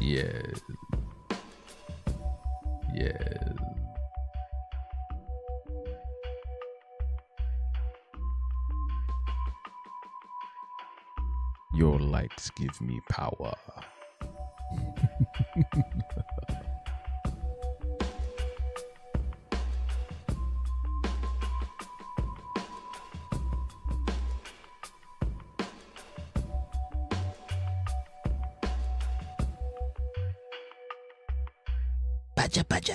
Yeah, yeah. Your lights give me power. Baja, baja.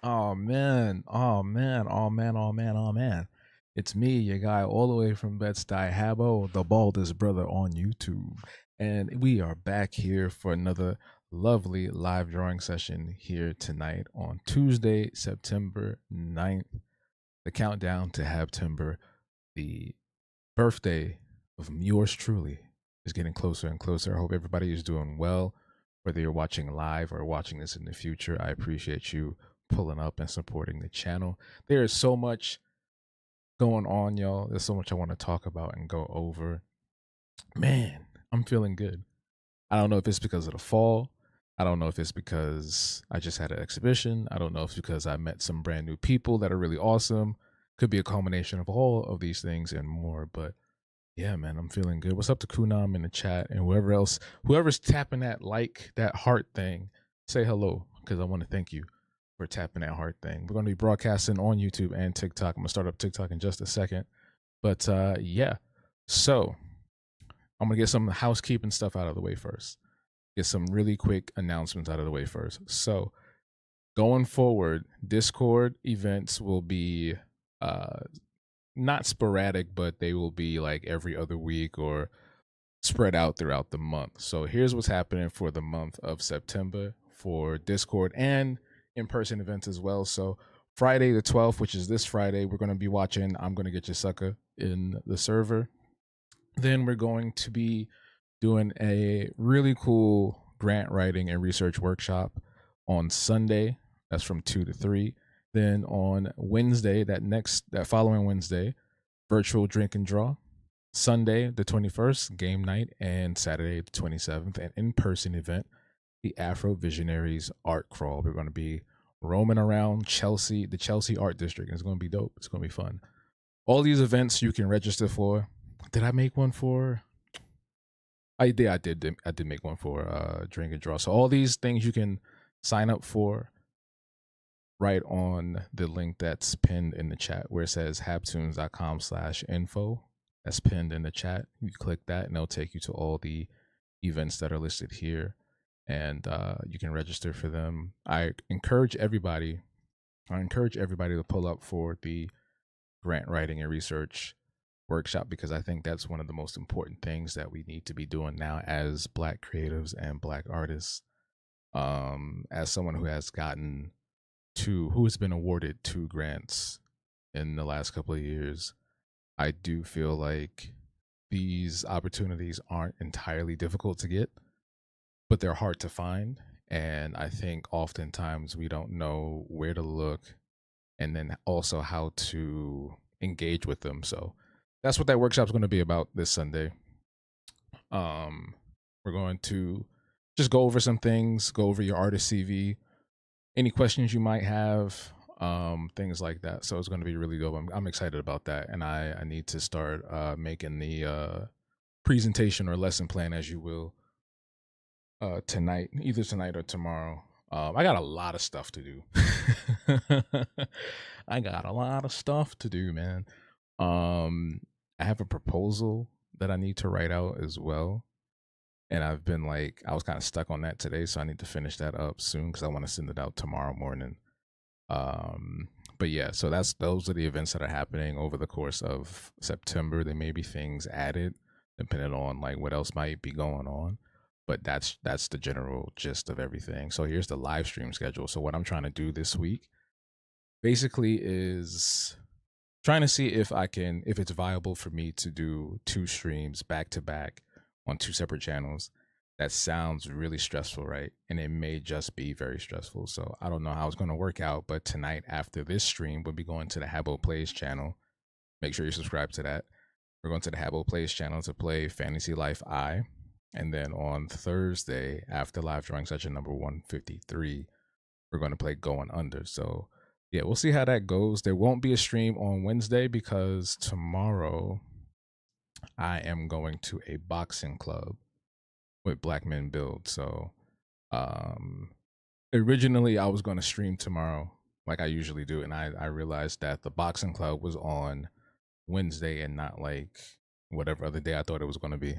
Oh man, oh man, oh man, oh man, oh man. It's me, your guy, all the way from Bed-Stuy, Habo, the baldest brother on YouTube. And we are back here for another lovely live drawing session here tonight on Tuesday, September 9th. The countdown to Habtember, the birthday of yours truly, is getting closer and closer. I hope everybody is doing well, whether you're watching live or watching this in the future. I appreciate you pulling up and supporting the channel. There is so much going on, y'all. There's so much I want to talk about and go over. Man, I'm feeling good. I don't know if it's because of the fall. I don't know if it's because I just had an exhibition. I don't know if it's because I met some brand new people that are really awesome. Could be a culmination of all of these things and more. But yeah, man, I'm feeling good. What's up to Kunam in the chat and whoever else, whoever's tapping that heart thing, say hello because I want to thank you for tapping that heart thing. We're going to be broadcasting on YouTube and TikTok. I'm going to start up TikTok in just a second. But yeah, so I'm going to get some housekeeping stuff out of the way first. Get some really quick announcements out of the way first. So going forward, Discord events will be not sporadic, but they will be like every other week or spread out throughout the month. So here's what's happening for the month of September for Discord and in-person events as well. So Friday the 12th, which is this Friday, we're going to be watching I'm Gonna Get You Sucker in the server. Then we're going to be doing a really cool grant writing and research workshop on Sunday. That's from 2 to 3. Then on Wednesday, that following Wednesday, virtual drink and draw. Sunday, the 21st, game night, and Saturday, the 27th, an in-person event, the Afro Visionaries Art Crawl. We're going to be roaming around Chelsea, the Chelsea Art District. It's going to be dope. It's going to be fun. All these events you can register for. Did I make one for? I did make one for drink and draw. So all these things you can sign up for right on the link that's pinned in the chat where it says habtoons.com/info. That's pinned in the chat. You click that and it'll take you to all the events that are listed here, and you can register for them. I encourage everybody to pull up for the grant writing and research workshop because I think that's one of the most important things that we need to be doing now as Black creatives and Black artists. As someone who has been awarded 2 grants in the last couple of years, I do feel like these opportunities aren't entirely difficult to get, but they're hard to find. And I think oftentimes we don't know where to look and then also how to engage with them. So that's what that workshop is going to be about this Sunday. We're going to just go over some things, go over your artist CV, any questions you might have, things like that. So it's going to be really dope. I'm excited about that, and I need to start making the presentation or lesson plan, as you will, tonight, either tonight or tomorrow. I got a lot of stuff to do. I got a lot of stuff to do, man. I have a proposal that I need to write out as well. And I was kind of stuck on that today, so I need to finish that up soon because I want to send it out tomorrow morning. But yeah, so those are the events that are happening over the course of September. There may be things added. depending on like what else might be going on. But that's the general gist of everything. So here's the live stream schedule. So what I'm trying to do this week basically is trying to see if it's viable for me to do 2 streams back to back on 2 separate channels. That sounds really stressful, right? And it may just be very stressful. So I don't know how it's going to work out, but tonight after this stream, we'll be going to the Habbo Plays channel. Make sure you subscribe to that. We're going to the Habbo Plays channel to play Fantasy Life I. And then on Thursday, after live drawing session number 153, we're going to play Going Under. So yeah, we'll see how that goes. There won't be a stream on Wednesday because tomorrow I am going to a boxing club with Black Men Build. So originally I was going to stream tomorrow like I usually do, and I realized that the boxing club was on Wednesday and not like whatever other day I thought it was going to be.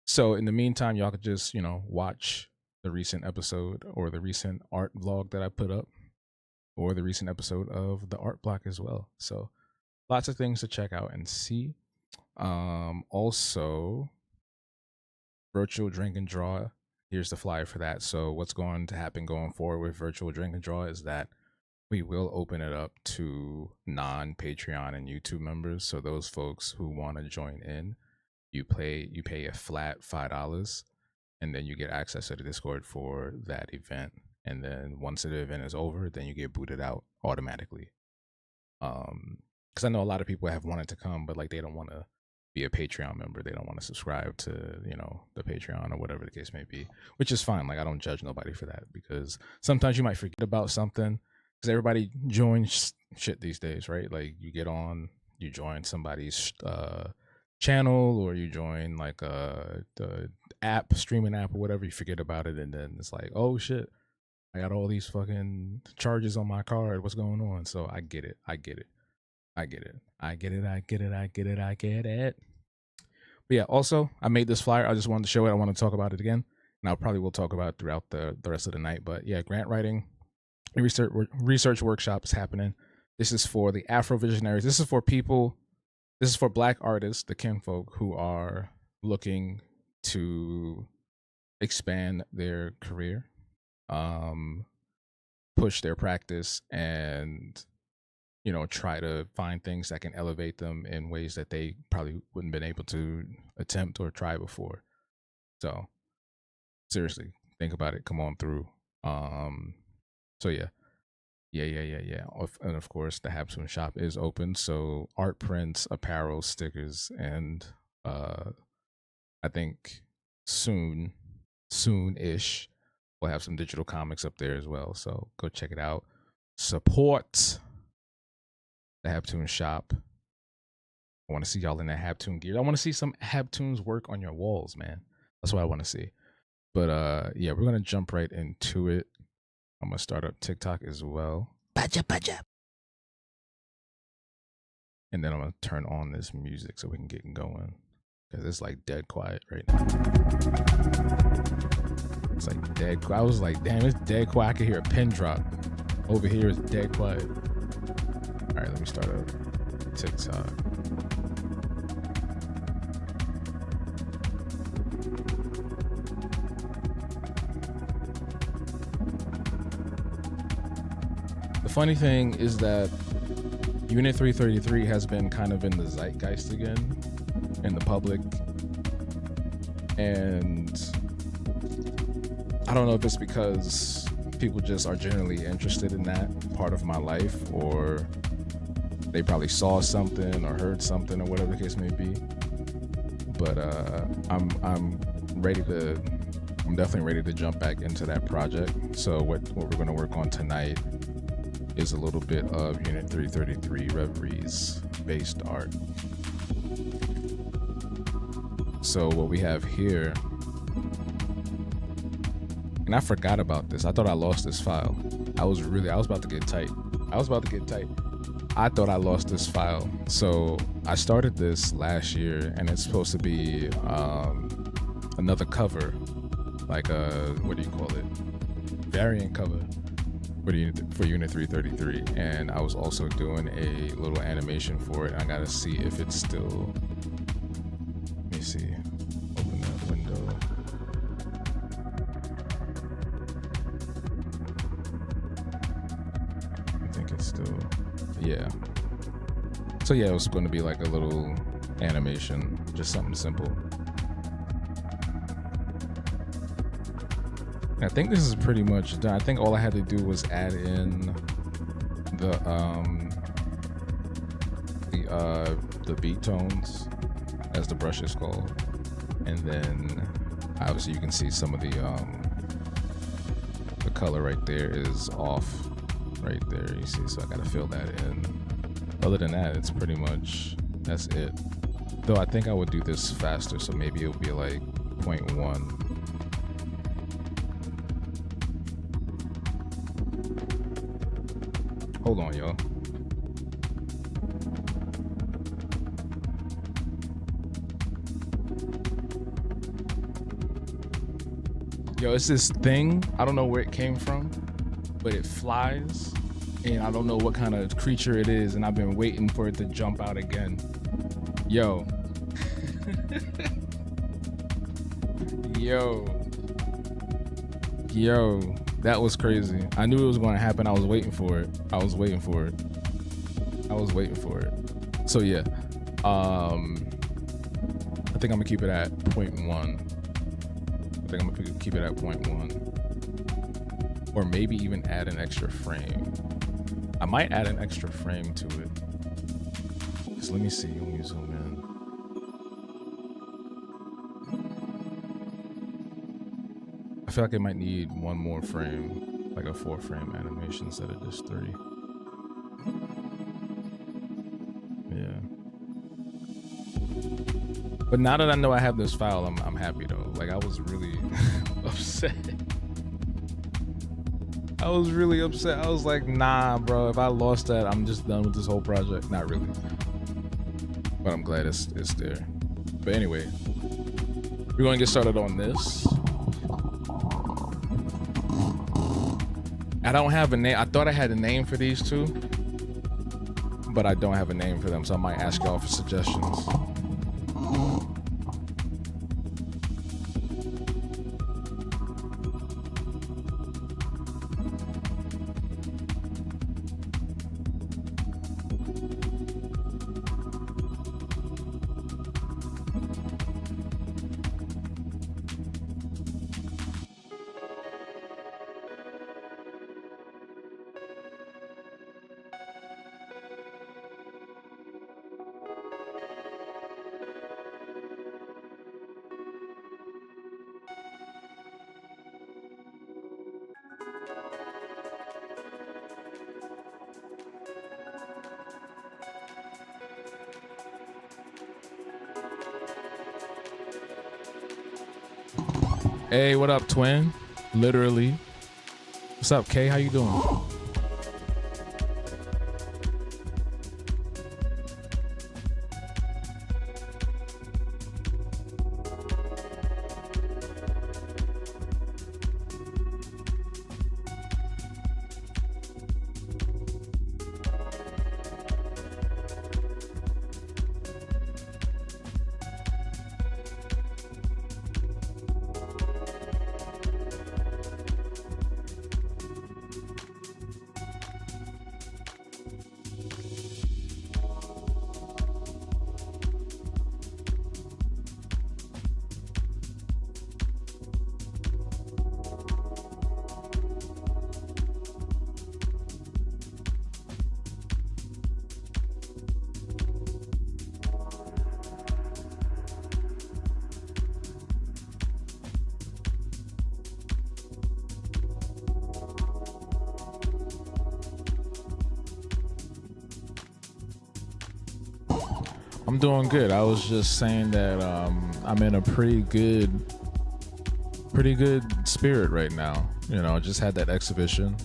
So in the meantime, y'all could just, watch the recent episode or the recent art vlog that I put up, or the recent episode of the art block as well. So lots of things to check out and see. Also, virtual drink and draw. Here's the flyer for that. So what's going to happen going forward with virtual drink and draw is that we will open it up to non-Patreon and YouTube members. So those folks who want to join in, you pay a flat $5, and then you get access to the Discord for that event. And then once the event is over, then you get booted out automatically. Because I know a lot of people have wanted to come, but like they don't want to be a Patreon member. They don't want to subscribe to, the Patreon or whatever the case may be, which is fine. Like I don't judge nobody for that, because sometimes you might forget about something, because everybody joins shit these days, right? Like you get on, you join somebody's channel, or you join like the app, streaming app or whatever, you forget about it, and then it's like, oh shit, I got all these fucking charges on my card, what's going on? So I get it. But yeah, also I made this flyer. I just wanted to show it. I want to talk about it again, and I probably will talk about it throughout the rest of the night. But yeah, grant writing research workshops happening. This is for the Afro Visionaries. This is for people. This is for Black artists, the kinfolk, who are looking to expand their career, push their practice, and try to find things that can elevate them in ways that they probably wouldn't been able to attempt or try before. So seriously, think about it. Come on through. So yeah. And of course, the Habtoon shop is open. So art prints, apparel, stickers, and I think soon-ish, we'll have some digital comics up there as well. So go check it out. Support the Habtoon shop. I want to see y'all in that Habtoon gear. I want to see some Habtoons work on your walls, man. That's what I want to see. But yeah, we're gonna jump right into it. I'm gonna start up TikTok as well. Baja. And then I'm gonna turn on this music so we can get going, because it's like dead quiet right now. It's like dead quiet. I was like, damn, it's dead quiet. I can hear a pin drop. Over here it's dead quiet. All right, let me start up TikTok. The funny thing is that Unit 333 has been kind of in the zeitgeist again, in the public. And I don't know if it's because people just are generally interested in that part of my life, or they probably saw something or heard something or whatever the case may be. But I'm definitely ready to jump back into that project. So what we're going to work on tonight is a little bit of Unit 333 Reveries based art. So what we have here, and I forgot about this. I thought I lost this file. I was about to get tight. I thought I lost this file. So I started this last year, and it's supposed to be another cover, like a, what do you call it? Variant cover for Unit 333, and I was also doing a little animation for it. I gotta see if it's still. Let me see. Open that window. I think it's still. Yeah. So yeah, it was going to be like a little animation, just something simple. And I think this is pretty much done. I think all I had to do was add in the beat tones, as the brush is called, and then obviously you can see some of the color right there is off right there. You see, so I got to fill that in. Other than that, it's pretty much, that's it. Though I think I would do this faster, so maybe it'll be like 0.1. Hold on, y'all. Yo, it's this thing. I don't know where it came from, but it flies. And I don't know what kind of creature it is, and I've been waiting for it to jump out again. Yo. Yo, that was crazy. I knew it was going to happen. I was waiting for it. So yeah, I think I'm gonna keep it at 0.1. Or maybe even add an extra frame. I might add an extra frame to it. Just let me see. Let me zoom in. I feel like it might need one more frame, like a 4-frame animation instead of just 3. Yeah. But now that I know I have this file, I'm happy though. Like, I was really upset. I was really upset. I was like, nah, bro, if I lost that, I'm just done with this whole project. Not really. But I'm glad it's there. But anyway, we're going to get started on this. I don't have a name. I thought I had a name for these two, but I don't have a name for them, so I might ask y'all for suggestions. Hey, what up, twin? Literally. What's up, Kay? How you doing? I'm doing good. I was just saying that I'm in a pretty good spirit right now. You know, I just had that exhibition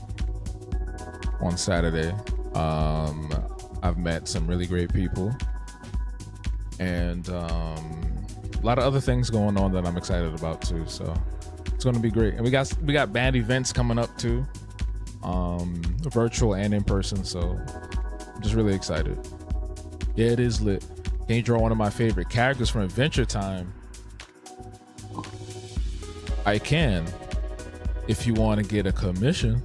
on Saturday. I've met some really great people, and a lot of other things going on that I'm excited about too. So it's going to be great. And we got band events coming up too. virtual and in person. So I'm just really excited. Yeah, it is lit. Can you draw one of my favorite characters from Adventure Time? I can, if you want to get a commission.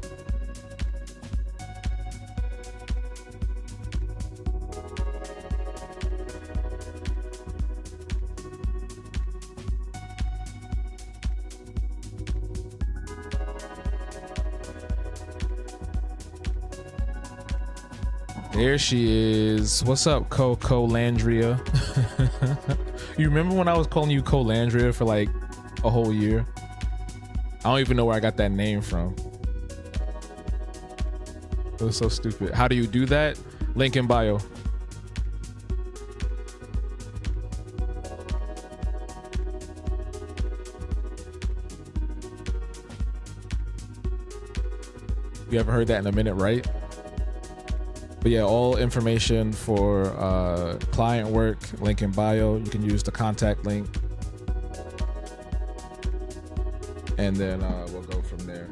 There she is. What's up, Coco Landria? You remember when I was calling you Colandria for like a whole year? I don't even know where I got that name from. It was so stupid. How do you do that? Link in bio. You haven't heard that in a minute, right? But yeah, all information for client work, link in bio. You can use the contact link. And then we'll go from there.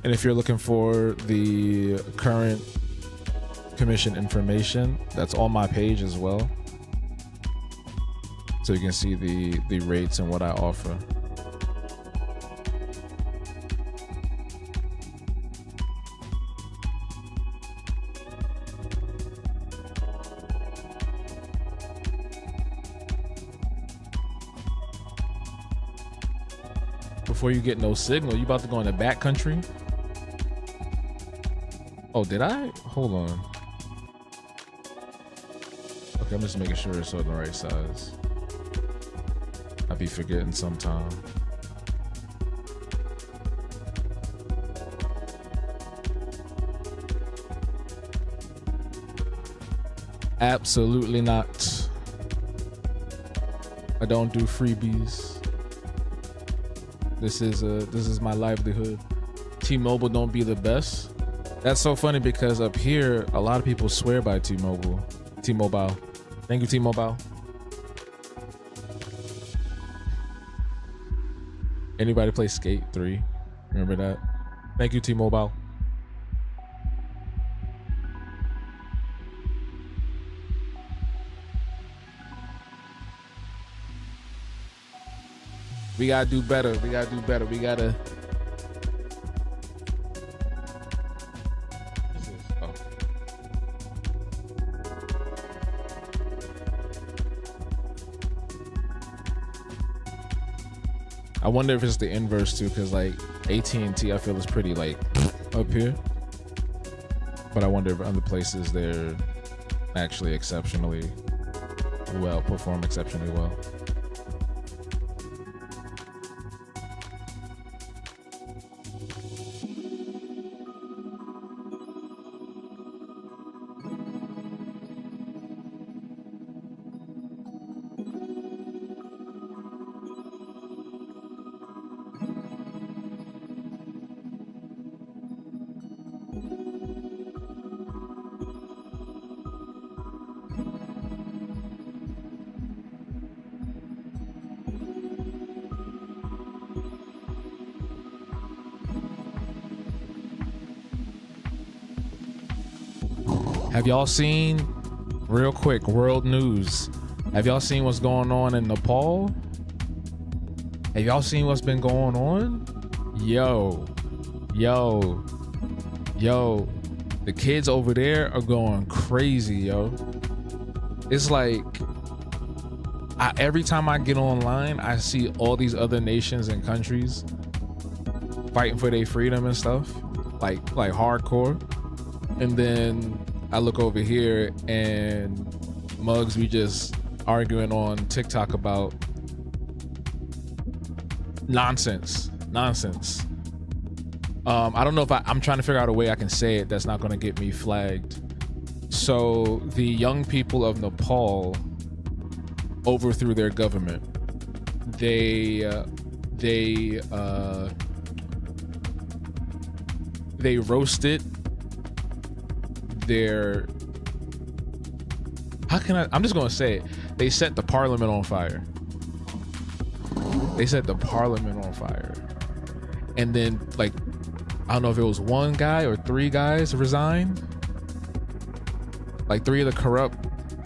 And if you're looking for the current commission information, that's on my page as well. So you can see the rates and what I offer. Before you get no signal, you about to go in the back country? Oh, did I? Hold on. Okay, I'm just making sure it's on the right size. I be forgetting sometime. Absolutely not. I don't do freebies. This is my livelihood. T-Mobile don't be the best. That's so funny because up here, a lot of people swear by T-Mobile. T-Mobile. Thank you, T-Mobile. Anybody play Skate 3? Remember that? Thank you, T-Mobile. We gotta do better. We gotta do better. We gotta. Oh. I wonder if it's the inverse too, because like AT&T, I feel is pretty like up here. But I wonder if other places they're actually exceptionally well, perform exceptionally well. Have y'all seen, real quick, world news, have y'all seen what's going on in Nepal? Have y'all seen what's been going on? Yo, the kids over there are going crazy, yo. It's like, every time I get online, I see all these other nations and countries fighting for their freedom and stuff, like hardcore. And then I look over here and Muggs, we just arguing on TikTok about nonsense. I don't know if I'm trying to figure out a way I can say it that's not going to get me flagged. So the young people of Nepal overthrew their government. They roasted their, I'm just gonna say it. They set the parliament on fire. And then like I don't know if it was one guy or three guys resigned. Like 3 of the corrupt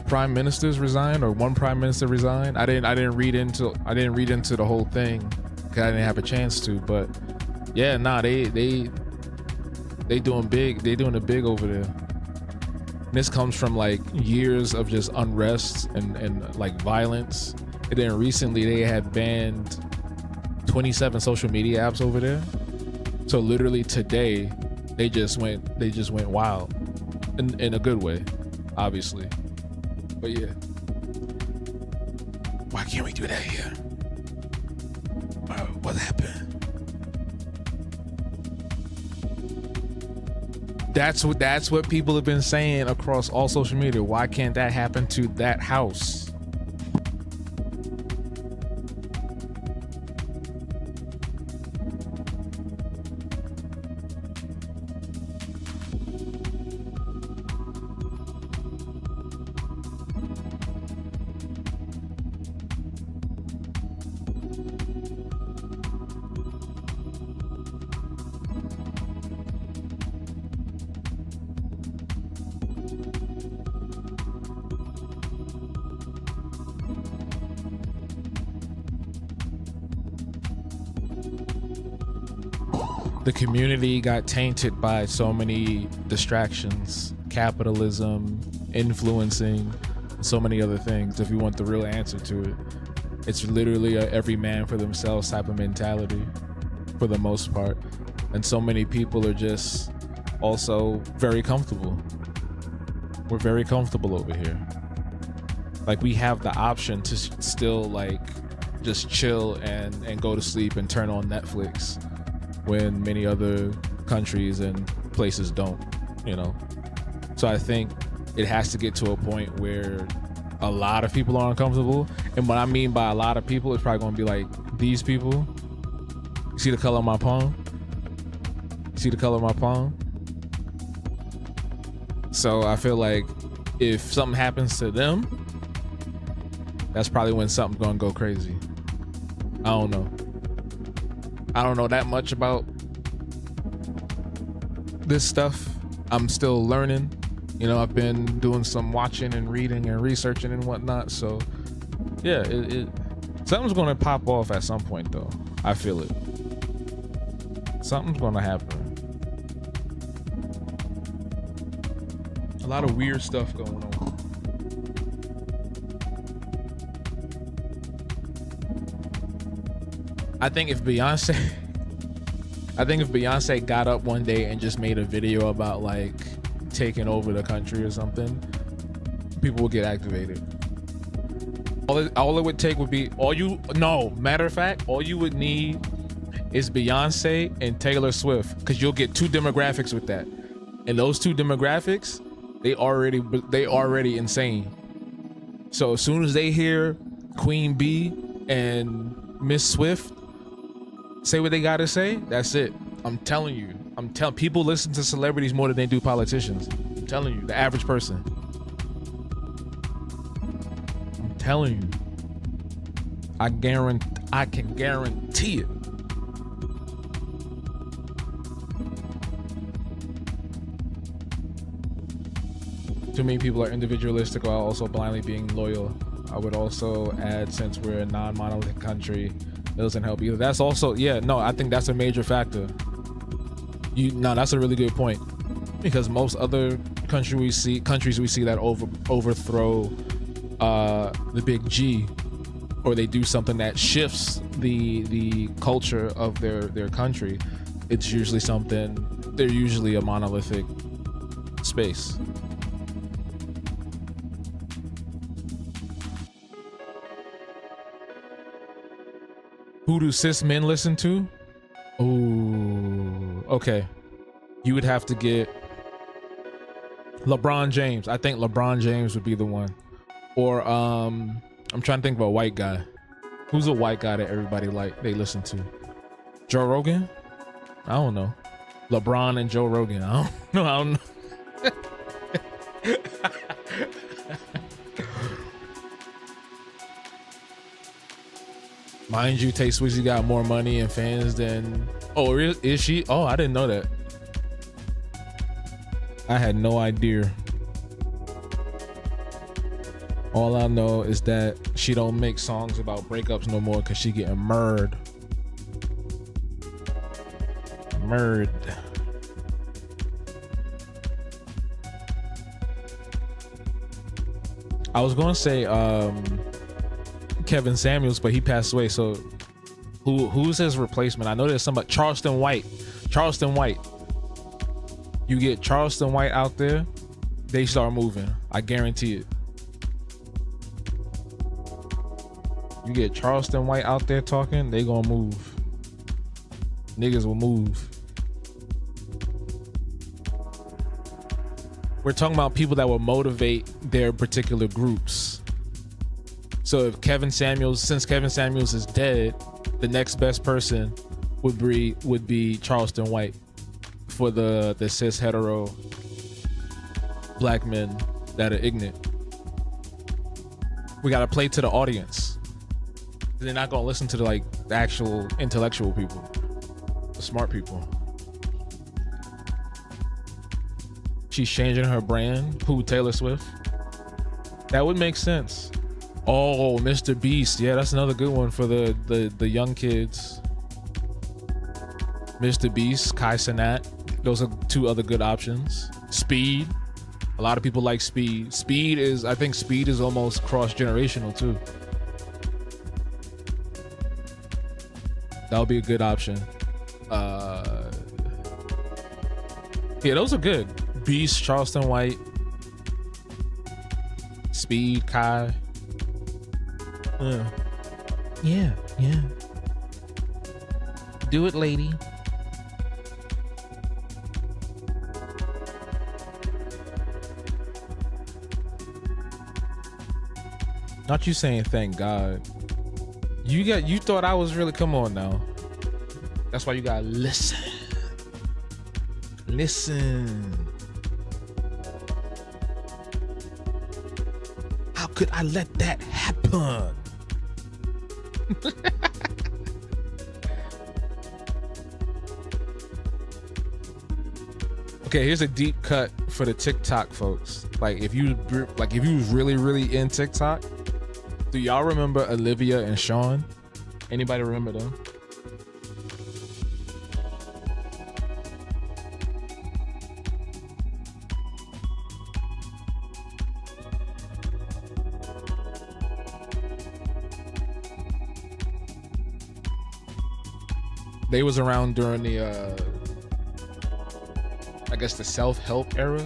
prime ministers resigned, or one prime minister resigned. I didn't read into the whole thing because I didn't have a chance to. But yeah, nah, they doing big. They doing it big over there. And this comes from like years of just unrest and like violence. And then recently they had banned 27 social media apps over there. So literally today they just went wild in a good way, obviously. But yeah, why can't we do that here? What happened? That's what people have been saying across all social media. Why can't that happen to that house? The community got tainted by so many distractions, capitalism, influencing, so many other things. If you want the real answer to it, it's literally a every man for themselves type of mentality for the most part. And so many people are just also very comfortable. We're very comfortable over here. Like we have the option to still like just chill and go to sleep and turn on Netflix, when many other countries and places don't, you know? So I think it has to get to a point where a lot of people are uncomfortable. And what I mean by a lot of people is probably gonna be like these people. You see the color of my palm? See the color of my palm? So I feel like if something happens to them, that's probably when something's gonna go crazy. I don't know. I don't know that much about this stuff. I'm still learning. You know, I've been doing some watching and reading and researching and whatnot. So yeah, something's gonna pop off at some point though. I feel it. Something's gonna happen. A lot of weird stuff going on. I think if Beyonce got up one day and just made a video about like taking over the country or something, people would get activated. All it would take would be matter of fact, all you would need is Beyonce and Taylor Swift, because you'll get 2 demographics with that. And those 2 demographics, they already insane. So as soon as they hear Queen B and Miss Swift say what they gotta say, that's it. I'm telling you. People listen to celebrities more than they do politicians. I'm telling you, the average person. I'm telling you. I can guarantee it. Too many people are individualistic while also blindly being loyal. I would also add, since we're a non-monolithic country, it doesn't help either. That's also, I think that's a major factor. That's a really good point, because most other countries we see that overthrow the big G, or they do something that shifts the culture of their country. It's usually they're usually a monolithic space. Who do cis men listen to? Ooh, okay. You would have to get LeBron James. I think LeBron James would be the one. Or I'm trying to think of a white guy. Who's a white guy that everybody they listen to? Joe Rogan? I don't know. LeBron and Joe Rogan. I don't know. Mind you, Tay Swizzy got more money and fans than... Oh, is she? Oh, I didn't know that. I had no idea. All I know is that she don't make songs about breakups no more because she getting murdered. I was gonna say Kevin Samuels, but he passed away. So who's his replacement? I know there's somebody. Charleston White. You get Charleston White out there, they start moving. I guarantee it. You get Charleston White out there talking, they gonna move. Niggas will move. We're talking about people that will motivate their particular groups. So if since Kevin Samuels is dead, the next best person would be Charleston White for the cis hetero black men that are ignorant. We gotta play to the audience. They're not gonna listen to the actual intellectual people, the smart people. She's changing her brand. Who? Taylor Swift? That would make sense. Oh, Mr. Beast. Yeah, that's another good one for the young kids. Mr. Beast, Kai Cenat. Those are two other good options. Speed. A lot of people like Speed. I think Speed is almost cross-generational too. That would be a good option. Yeah, those are good. Beast, Charleston White, Speed, Kai. Yeah. Do it, lady. Not you saying thank God. You thought I was really, come on now. That's why you gotta listen. How could I let that happen? Okay, here's a deep cut for the TikTok folks. If you was really in TikTok, do y'all remember Olivia and Sean? Anybody remember them? They was around during the I guess the self-help era,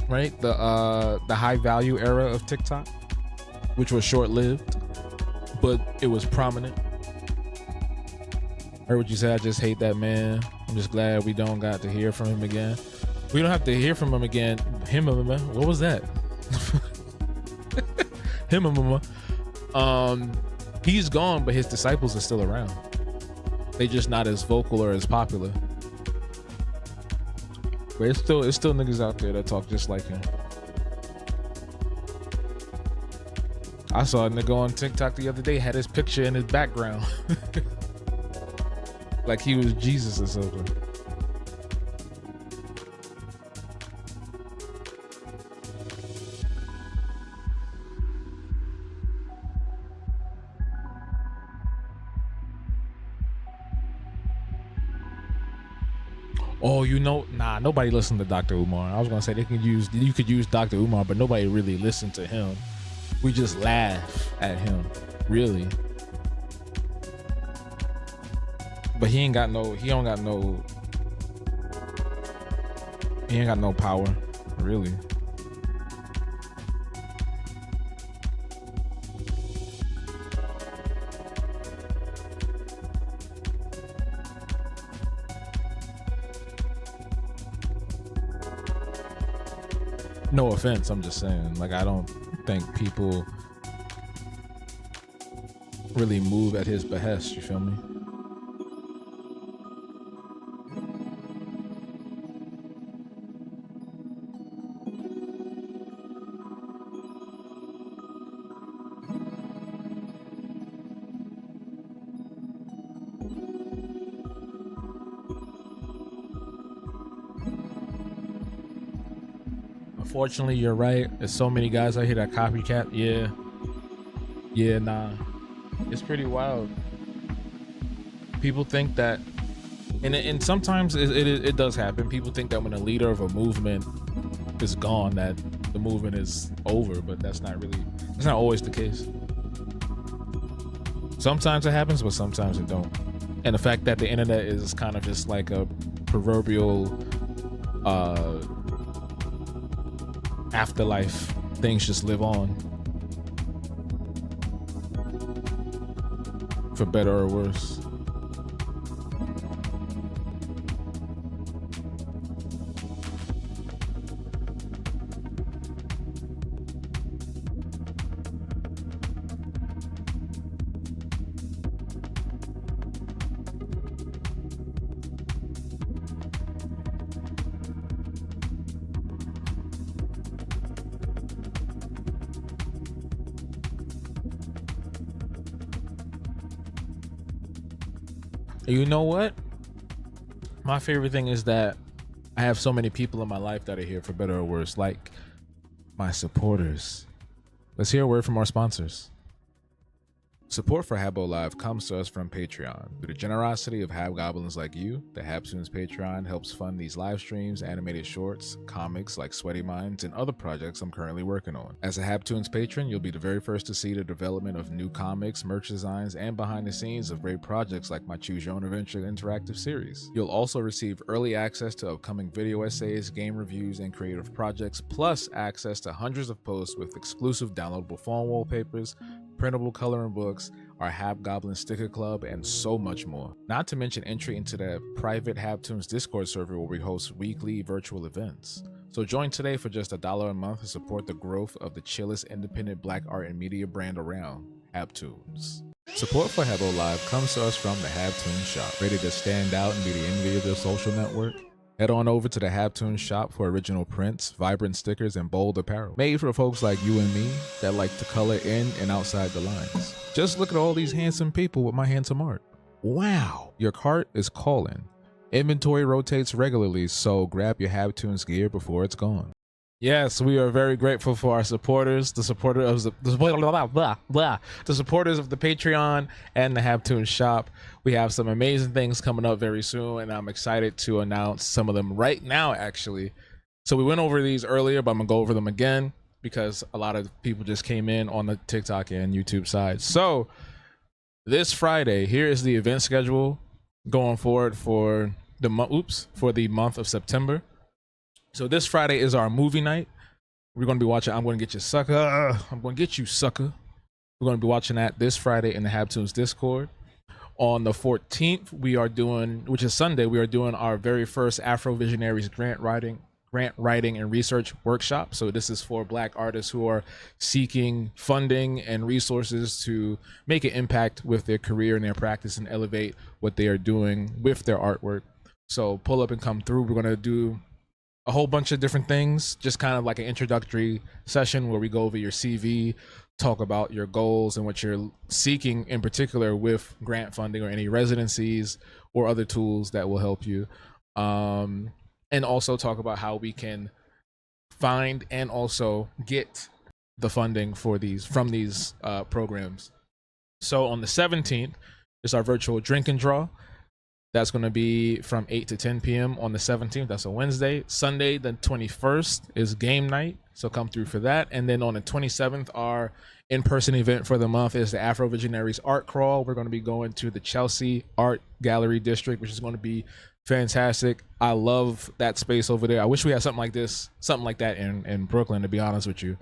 right? The high value era of TikTok, which was short-lived, but it was prominent. Heard what you said. I just hate that man. I'm just glad we don't got to hear from him again. We don't have to hear from him again. What was that? He's gone, but his disciples are still around. They just not as vocal or as popular. But it's still niggas out there that talk just like him. I saw a nigga on TikTok the other day, had his picture in his background. Like he was Jesus or something. Oh, nah, nobody listened to Dr. Umar. I was gonna say you could use Dr. Umar, but nobody really listened to him. We just laugh at him, really. But he ain't got no power, really. No offense, I'm just saying, I don't think people really move at his behest, you feel me? Unfortunately, you're right. There's so many guys out here that copycat. Yeah, nah. It's pretty wild. People think that, and sometimes it does happen. People think that when a leader of a movement is gone, that the movement is over, but that's not always the case. Sometimes it happens, but sometimes it don't. And the fact that the internet is kind of just like a proverbial afterlife, things just live on, for better or worse. You know what? My favorite thing is that I have so many people in my life that are here for better or worse, like my supporters. Let's hear a word from our sponsors. Support for Habbo Live comes to us from Patreon. Through the generosity of Habgoblins like you, the Habtoons Patreon helps fund these live streams, animated shorts, comics like Sweaty Minds, and other projects I'm currently working on. As a Habtoons patron, you'll be the very first to see the development of new comics, merch designs, and behind the scenes of great projects like my Choose Your Own Adventure interactive series. You'll also receive early access to upcoming video essays, game reviews, and creative projects, plus access to hundreds of posts with exclusive downloadable phone wallpapers, printable coloring books, our Habgoblin sticker club, and so much more. Not to mention entry into the private Habtoons Discord server where we host weekly virtual events. So join today for just $1 a month to support the growth of the chillest independent black art and media brand around, Habtoons. Support for Habbo Live comes to us from the Habtoons Shop. Ready to stand out and be the envy of your social network? Head on over to the Habtoons Shop for original prints, vibrant stickers, and bold apparel. Made for folks like you and me that like to color in and outside the lines. Just look at all these handsome people with my handsome art. Wow! Your cart is calling. Inventory rotates regularly, so grab your Habtoons gear before it's gone. Yes, we are very grateful for our supporters, the supporters of the Patreon and the Habtoons Shop. We have some amazing things coming up very soon, and I'm excited to announce some of them right now, actually. So we went over these earlier, but I'm gonna go over them again because a lot of people just came in on the TikTok and YouTube side. So this Friday, here is the event schedule going forward for the month of September. So this Friday is our movie night. We're going to be watching I'm Going to Get You Sucker. I'm Going to Get You Sucker. We're going to be watching that this Friday in the Habtoons Discord. On the 14th, we are doing, which is Sunday, we are doing our very first Afro Visionaries grant writing and research workshop. So this is for Black artists who are seeking funding and resources to make an impact with their career and their practice and elevate what they are doing with their artwork. So pull up and come through. We're going to do a whole bunch of different things, just kind of like an introductory session where we go over your CV, talk about your goals and what you're seeking in particular with grant funding or any residencies or other tools that will help you. And also talk about how we can find and also get the funding for from these programs. So on the 17th is our virtual drink and draw. That's going to be from 8 to 10 p.m. on the 17th. That's a Wednesday. Sunday, the 21st, is game night. So come through for that. And then on the 27th, our in-person event for the month is the Afro Visionaries Art Crawl. We're going to be going to the Chelsea Art Gallery District, which is going to be fantastic. I love that space over there. I wish we had something like that in Brooklyn, to be honest with you.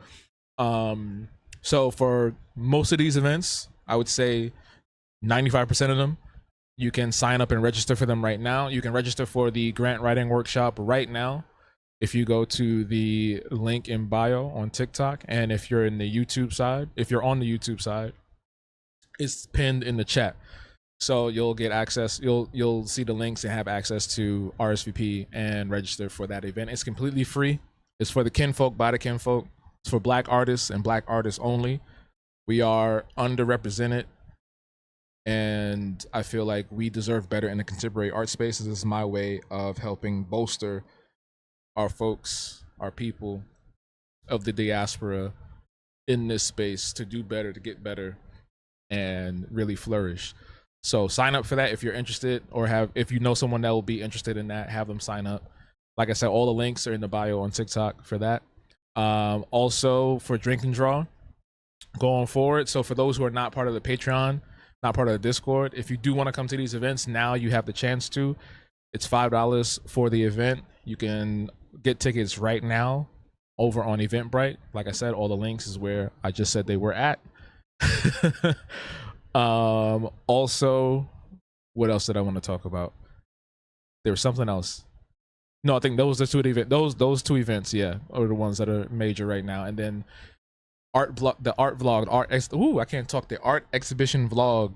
So for most of these events, I would say 95% of them, you can sign up and register for them right now. You can register for the grant writing workshop right now if you go to the link in bio on TikTok. And if you're on the YouTube side, it's pinned in the chat. So you'll get access, you'll see the links and have access to RSVP and register for that event. It's completely free. It's for the kinfolk, by the kinfolk. It's for Black artists and Black artists only. We are underrepresented, and I feel like we deserve better in the contemporary art space. This is my way of helping bolster our folks, our people, of the diaspora in this space to do better, to get better, and really flourish. So sign up for that if you're interested, or if you know someone that will be interested in that, have them sign up. Like I said, all the links are in the bio on TikTok for that. Also for Drink and Draw going forward. So for those who are not part of the Patreon, not part of the Discord, if you do want to come to these events, now you have the chance to. It's $5 for the event. You can get tickets right now over on Eventbrite. Like I said, all the links is where I just said they were at. Also, what else did I want to talk about? There was something else. No, I think those are those two events, yeah, are the ones that are major right now. And then the art exhibition vlog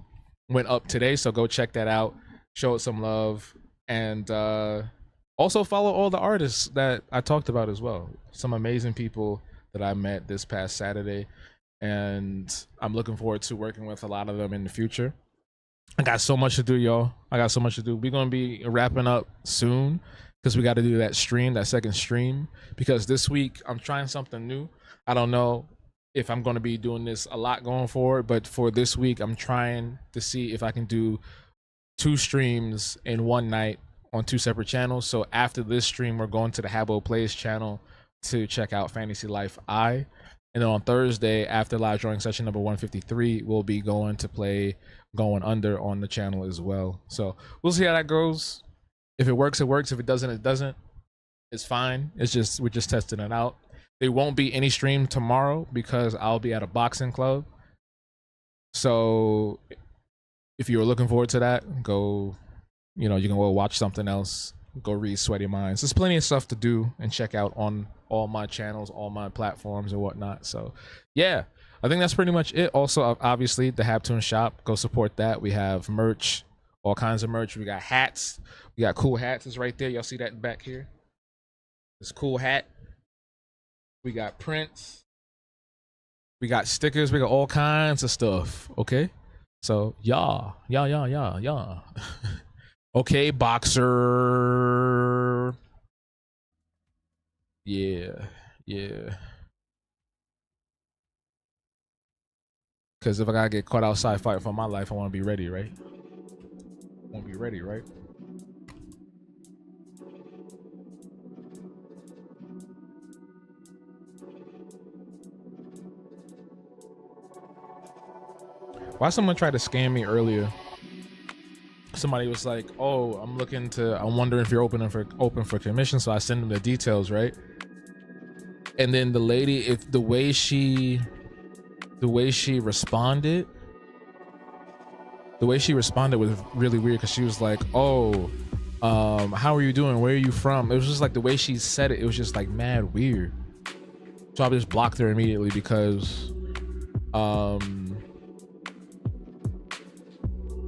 went up today, so go check that out, show it some love, and also follow all the artists that I talked about as well. Some amazing people that I met this past Saturday, and I'm looking forward to working with a lot of them in the future. I got so much to do, y'all. I got so much to do. We're gonna be wrapping up soon because we got to do that second stream, because this week I'm trying something new. I don't know if I'm going to be doing this a lot going forward, but for this week I'm trying to see if I can do 2 streams in one night on 2 separate channels. So after this stream, we're going to the Habbo Plays channel to check out Fantasy Life I, and then on Thursday after live drawing session number 153, we'll be going to play Going Under on the channel as well. So we'll see how that goes. If it works, it works. If it doesn't, it doesn't. It's fine. It's just, we're just testing it out. There won't be any stream tomorrow because I'll be at a boxing club. So if you're looking forward to that, go, you can go watch something else. Go read Sweaty Minds. There's plenty of stuff to do and check out on all my channels, all my platforms and whatnot. So yeah, I think that's pretty much it. Also, obviously, the Habtoon shop. Go support that. We have merch, all kinds of merch. We got hats. We got cool hats. It's right there. Y'all see that back here? This cool hat. We got prints. We got stickers. We got all kinds of stuff. Okay? So, yeah. Okay, Boxer. Yeah. Because if I gotta get caught outside fighting for my life, I want to be ready, right? Why someone tried to scam me earlier? Somebody was like, "Oh, I'm wondering if you're open for commission." So I send them the details, right? And then the lady, the way she responded was really weird, because she was like, "Oh, how are you doing? Where are you from?" It was just like the way she said it. It was just like mad weird. So I just blocked her immediately because,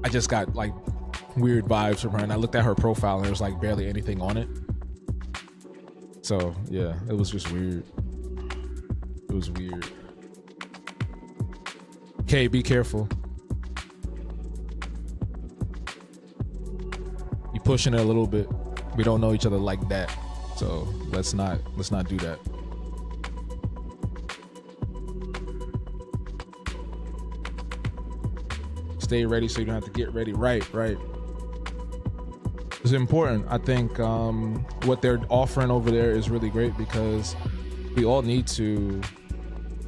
I just got like weird vibes from her, and I looked at her profile and there was like barely anything on it. So yeah, it was just weird. It was weird. Okay, be careful. You pushing it a little bit. We don't know each other like that, so let's not do that. Stay ready so you don't have to get ready. Right. It's important. I think what they're offering over there is really great, because we all need to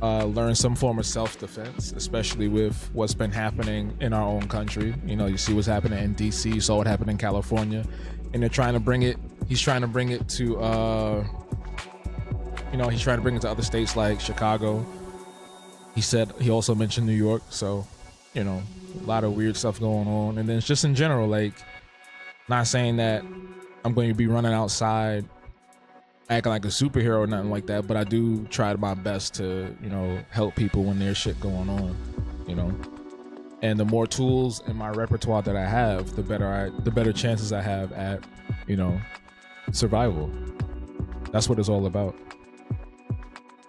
learn some form of self-defense, especially with what's been happening in our own country. You see what's happening in DC, you saw what happened in California, and he's trying to bring it to he's trying to bring it to other states like Chicago. He also mentioned New York, so a lot of weird stuff going on. And then it's just in general, like, not saying that I'm going to be running outside acting like a superhero or nothing like that, but I do try my best to, help people when there's shit going on, And the more tools in my repertoire that I have, the better chances I have at, survival. That's what it's all about.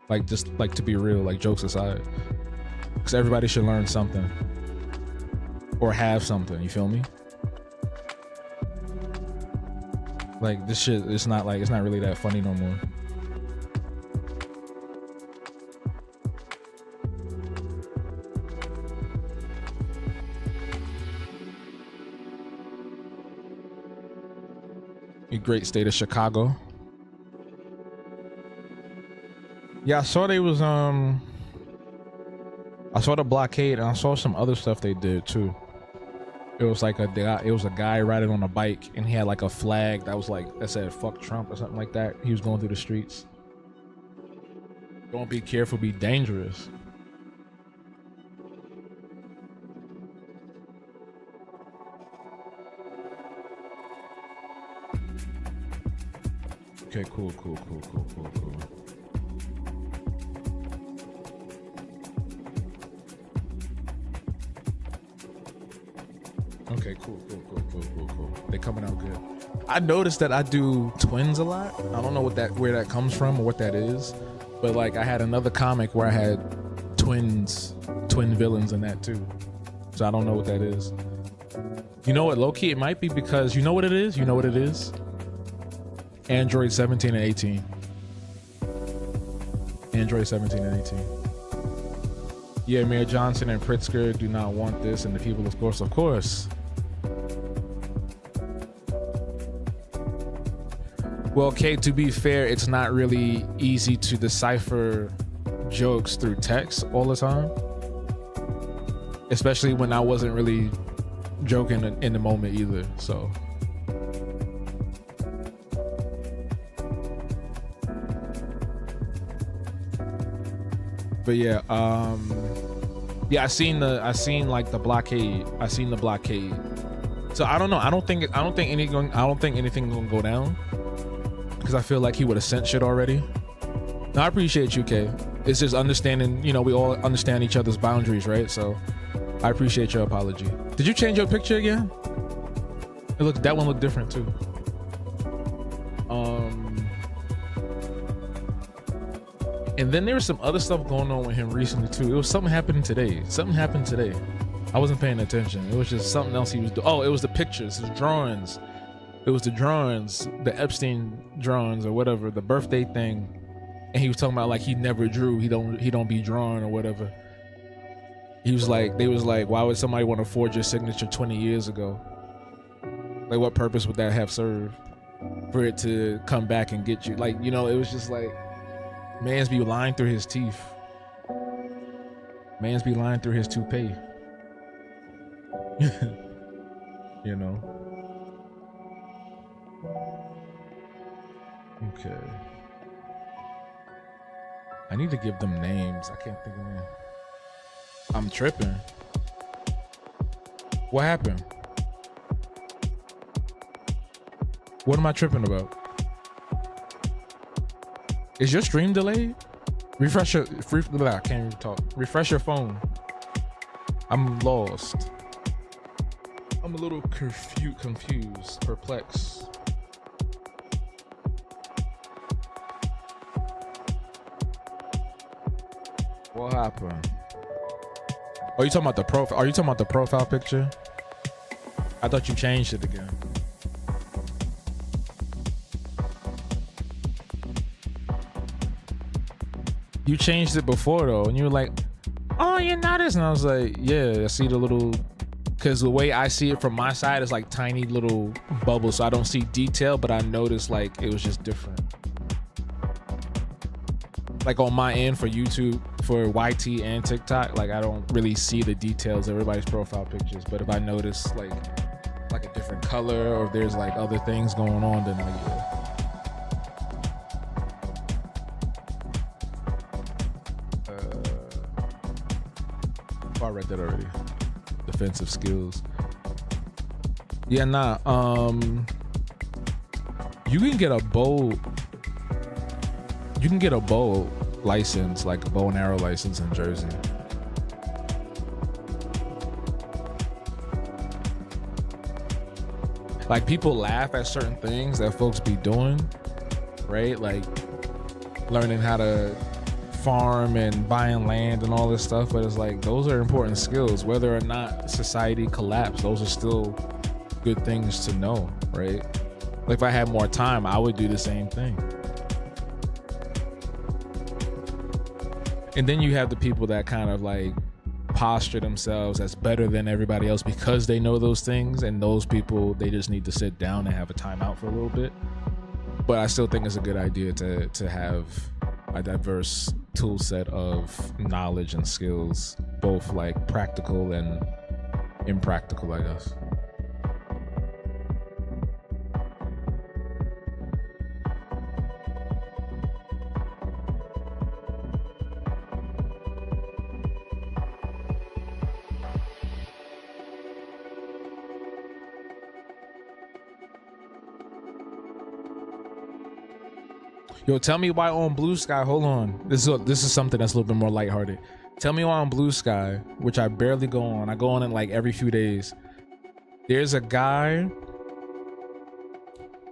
Like, just like, to be real, like, jokes aside, because everybody should learn something or have something. You feel me? Like, this shit, it's not really that funny no more. the great state of Chicago. Yeah, I saw they was I saw the blockade and I saw some other stuff they did too. It was like a guy riding on a bike and he had like a flag that was like that said "fuck Trump" or something like that. He was going through the streets. Don't be careful, be dangerous. Okay, cool. Okay, cool. They're coming out good. I noticed that I do twins a lot. I don't know where that comes from or what that is, but like I had another comic where I had twin villains in that too. So I don't know what that is. You know what, low key it might be because you know what it is? You know what it is? Android 17 and 18. Android 17 and 18. Yeah, Mayor Johnson and Pritzker do not want this, and the people, of course. Well, Kate, to be fair, it's not really easy to decipher jokes through text all the time. Especially when I wasn't really joking in the moment either, so. But yeah, I seen like the blockade. I seen the blockade. So I don't know. I don't think anything gonna go down because I feel like he would have sent shit already. No, I appreciate you, Kay. It's just understanding. You know, we all understand each other's boundaries, right? So I appreciate your apology. Did you change your picture again? That one looked different too. And then there was some other stuff going on with him recently too. It was something happening today. I wasn't paying attention. It was just something else he was doing. Oh, it was the pictures, his drawings. It was the drawings, the Epstein drawings or whatever, the birthday thing. And he was talking about like he never drew. He don't be drawing or whatever. They was like, why would somebody want to forge your signature 20 years ago? Like, what purpose would that have served for it to come back and get you? Like, you know, it was just like, man's be lying through his teeth. Man's be lying through his toupee. You know? Okay. I need to give them names. I can't think of names. I'm tripping. What happened? What am I tripping about? Is your stream delayed? I can't even talk. Refresh your phone. I'm lost. I'm a little confused, perplexed. What happened? Oh, you talking about the profile? Are you talking about the profile picture? I thought you changed it again. You changed it before though, and you were like, "Oh, you're not this," and I was like, "Yeah, I see the little." Because the way I see it from my side is like tiny little bubbles, so I don't see detail, but I noticed like it was just different. Like on my end for YouTube, for YT and TikTok, like I don't really see the details of everybody's profile pictures. But if I notice like a different color or if there's like other things going on, then like yeah. I read that already. Defensive skills. Yeah, nah. You can get a bow. You can get a bow license, like a bow and arrow license in Jersey. Like people laugh at certain things that folks be doing, right? Like learning how to farm and buying land and all this stuff, but it's like those are important skills. Whether or not society collapsed, those are still good things to know, right? Like if I had more time, I would do the same thing. And then you have the people that kind of like posture themselves as better than everybody else because they know those things, and those people, they just need to sit down and have a timeout for a little bit. But I still think it's a good idea to have a diverse tool set of knowledge and skills, both like practical and impractical, I guess. Yo, tell me why on Blue Sky, hold on. This is something that's a little bit more lighthearted. Tell me why on Blue Sky, which I barely go on. I go on it like every few days. There's a guy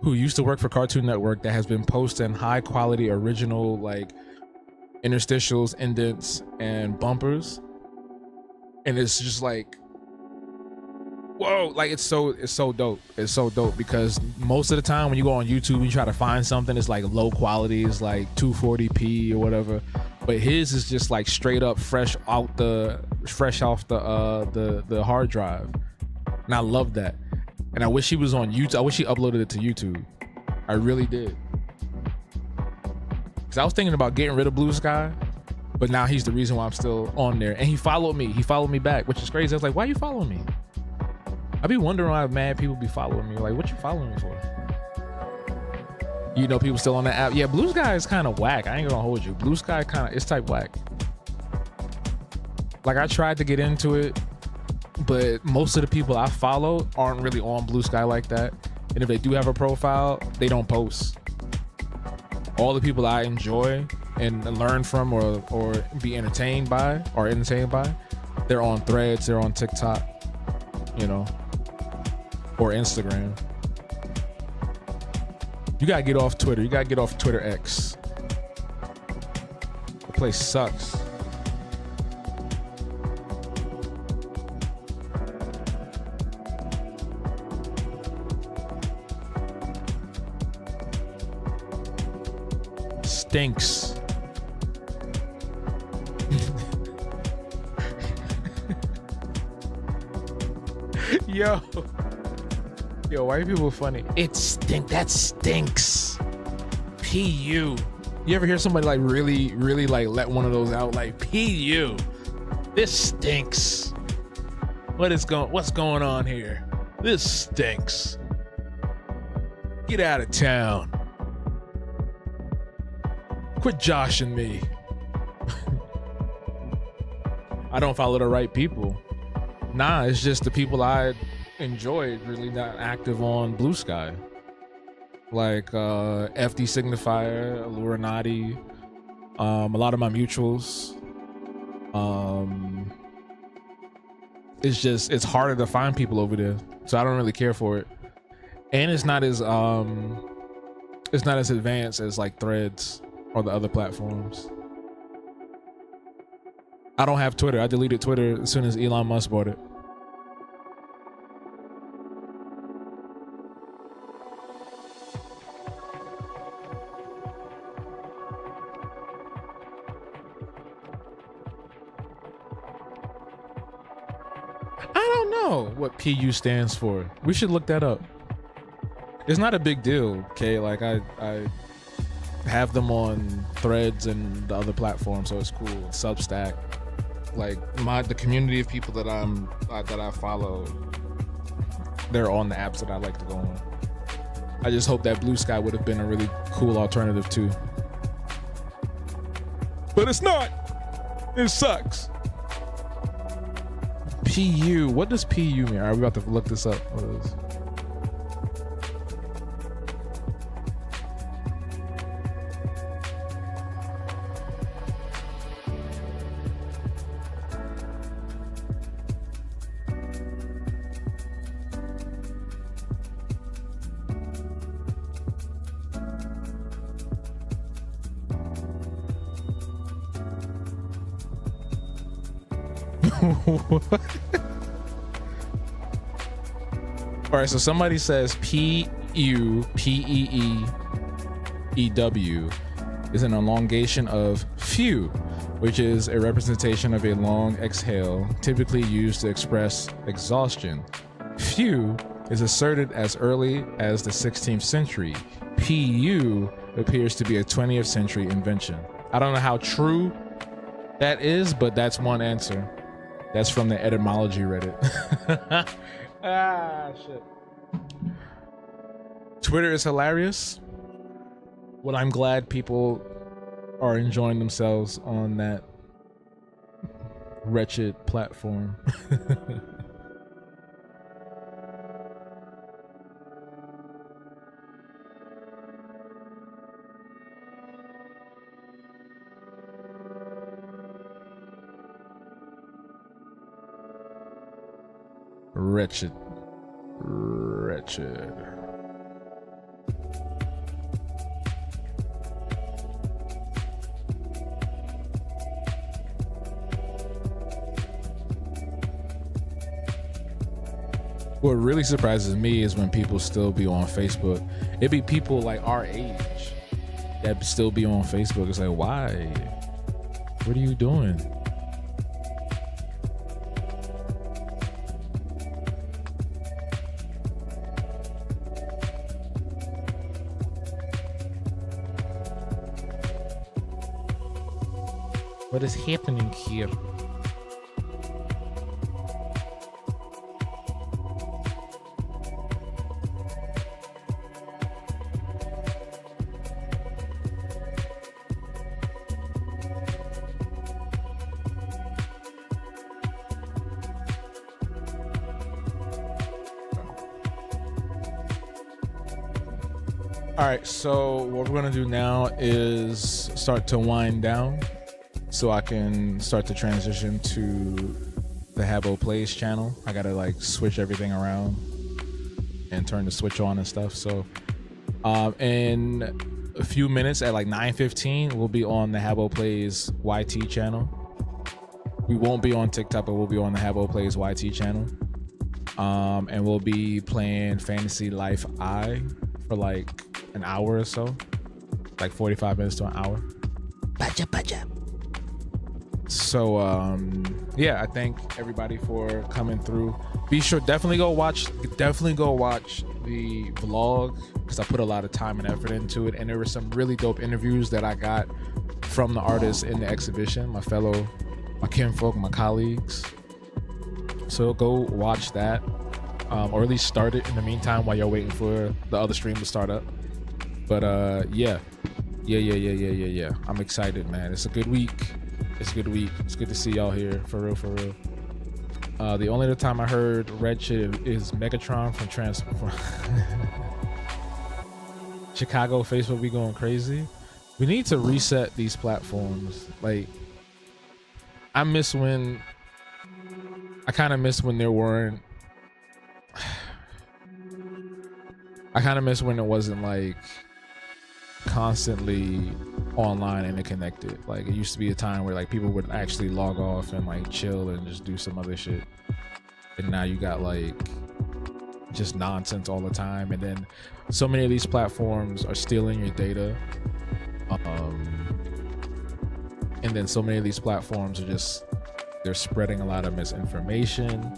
who used to work for Cartoon Network that has been posting high quality original like interstitials, indents, and bumpers. And it's just like, whoa, like it's so dope. It's so dope because most of the time when you go on YouTube and you try to find something, it's like low quality, it's like 240p or whatever. But his is just like straight up fresh off the hard drive. And I love that. And I wish he was on YouTube. I wish he uploaded it to YouTube. I really did. Cause I was thinking about getting rid of Blue Sky, but now he's the reason why I'm still on there. And he followed me. He followed me back, which is crazy. I was like, why are you following me? I be wondering why mad people be following me. Like, what you following me for? You know, people still on that app. Yeah, Blue Sky is kind of whack. I ain't gonna hold you. Blue Sky it's type whack. Like, I tried to get into it, but most of the people I follow aren't really on Blue Sky like that. And if they do have a profile, they don't post. All the people I enjoy and learn from or be entertained by, they're on Threads, they're on TikTok, you know, or Instagram. You gotta get off Twitter. You gotta get off Twitter X. The place sucks. Stinks. Yo, white people funny. That stinks. PU. You ever hear somebody like really like let one of those out? Like, PU. This stinks. What's going on here? This stinks. Get out of town. Quit joshing me. I don't follow the right people. Nah, it's just the people I enjoy really not active on Blue Sky. Like FD Signifier, Illuminati, a lot of my mutuals. It's harder to find people over there, so I don't really care for it. And it's not as advanced as like Threads or the other platforms. I don't have Twitter. I deleted Twitter as soon as Elon Musk bought it. I don't know what PU stands for. We should look that up. It's not a big deal, okay? Like I have them on Threads and the other platforms, so it's cool. Substack. Like the community of people that I follow, they're on the apps that I like to go on. I just hope that Blue Sky would have been a really cool alternative too. But it's not. It sucks. PU. What does PU mean? All right, we're about to look this up. What is? All right, so somebody says PUPEEEW is an elongation of few, which is a representation of a long exhale, typically used to express exhaustion. Phew is asserted as early as the 16th century. PU appears to be a 20th century invention. I don't know how true that is, but that's one answer. That's from the etymology Reddit. Shit. Twitter is hilarious. Well, I'm glad people are enjoying themselves on that wretched platform. Wretched. What really surprises me is when people still be on Facebook. It be people like our age that still be on Facebook. It's like, why? What are you doing? What is happening here? All right, so what we're gonna do now is start to wind down so I can start to transition to the Habbo Plays channel. I gotta like switch everything around and turn the switch on and stuff. So in a few minutes at like 9:15, we'll be on the Habbo Plays YT channel. We won't be on TikTok, but we'll be on the Habbo Plays YT channel. And we'll be playing Fantasy Life I for like an hour or so, like 45 minutes to an hour. Baja. So yeah, I thank everybody for coming through. Be sure, definitely go watch the vlog, because I put a lot of time and effort into it, and there were some really dope interviews that I got from the artists in the exhibition, my kinfolk, my colleagues. So go watch that, or at least start it in the meantime while you're waiting for the other stream to start up. But yeah. I'm excited, man. It's a good week. It's good to see y'all here, for real. The only other time I heard red shit is Megatron from Chicago. Facebook be going crazy. We need to reset these platforms. Like, I kind of miss when there weren't. I kind of miss when it wasn't like constantly online and connected. Like, it used to be a time where like people would actually log off and like chill and just do some other shit, and now you got like just nonsense all the time. And then so many of these platforms are stealing your data, and then so many of these platforms are they're spreading a lot of misinformation.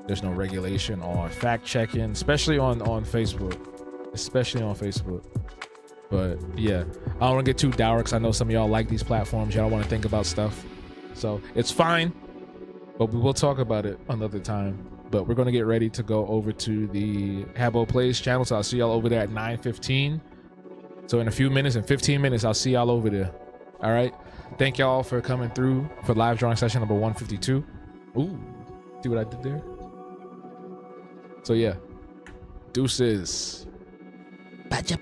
There's no regulation on fact checking, especially on Facebook. But yeah, I don't want to get too dour, because I know some of y'all like these platforms. Y'all want to think about stuff, so it's fine, but we will talk about it another time. But we're going to get ready to go over to the Habbo Plays channel, so I'll see y'all over there at 9:15. So in a few minutes, in 15 minutes, I'll see y'all over there. All right, thank y'all for coming through for live drawing session number 152. Ooh, see what I did there? So yeah, deuces. Baja.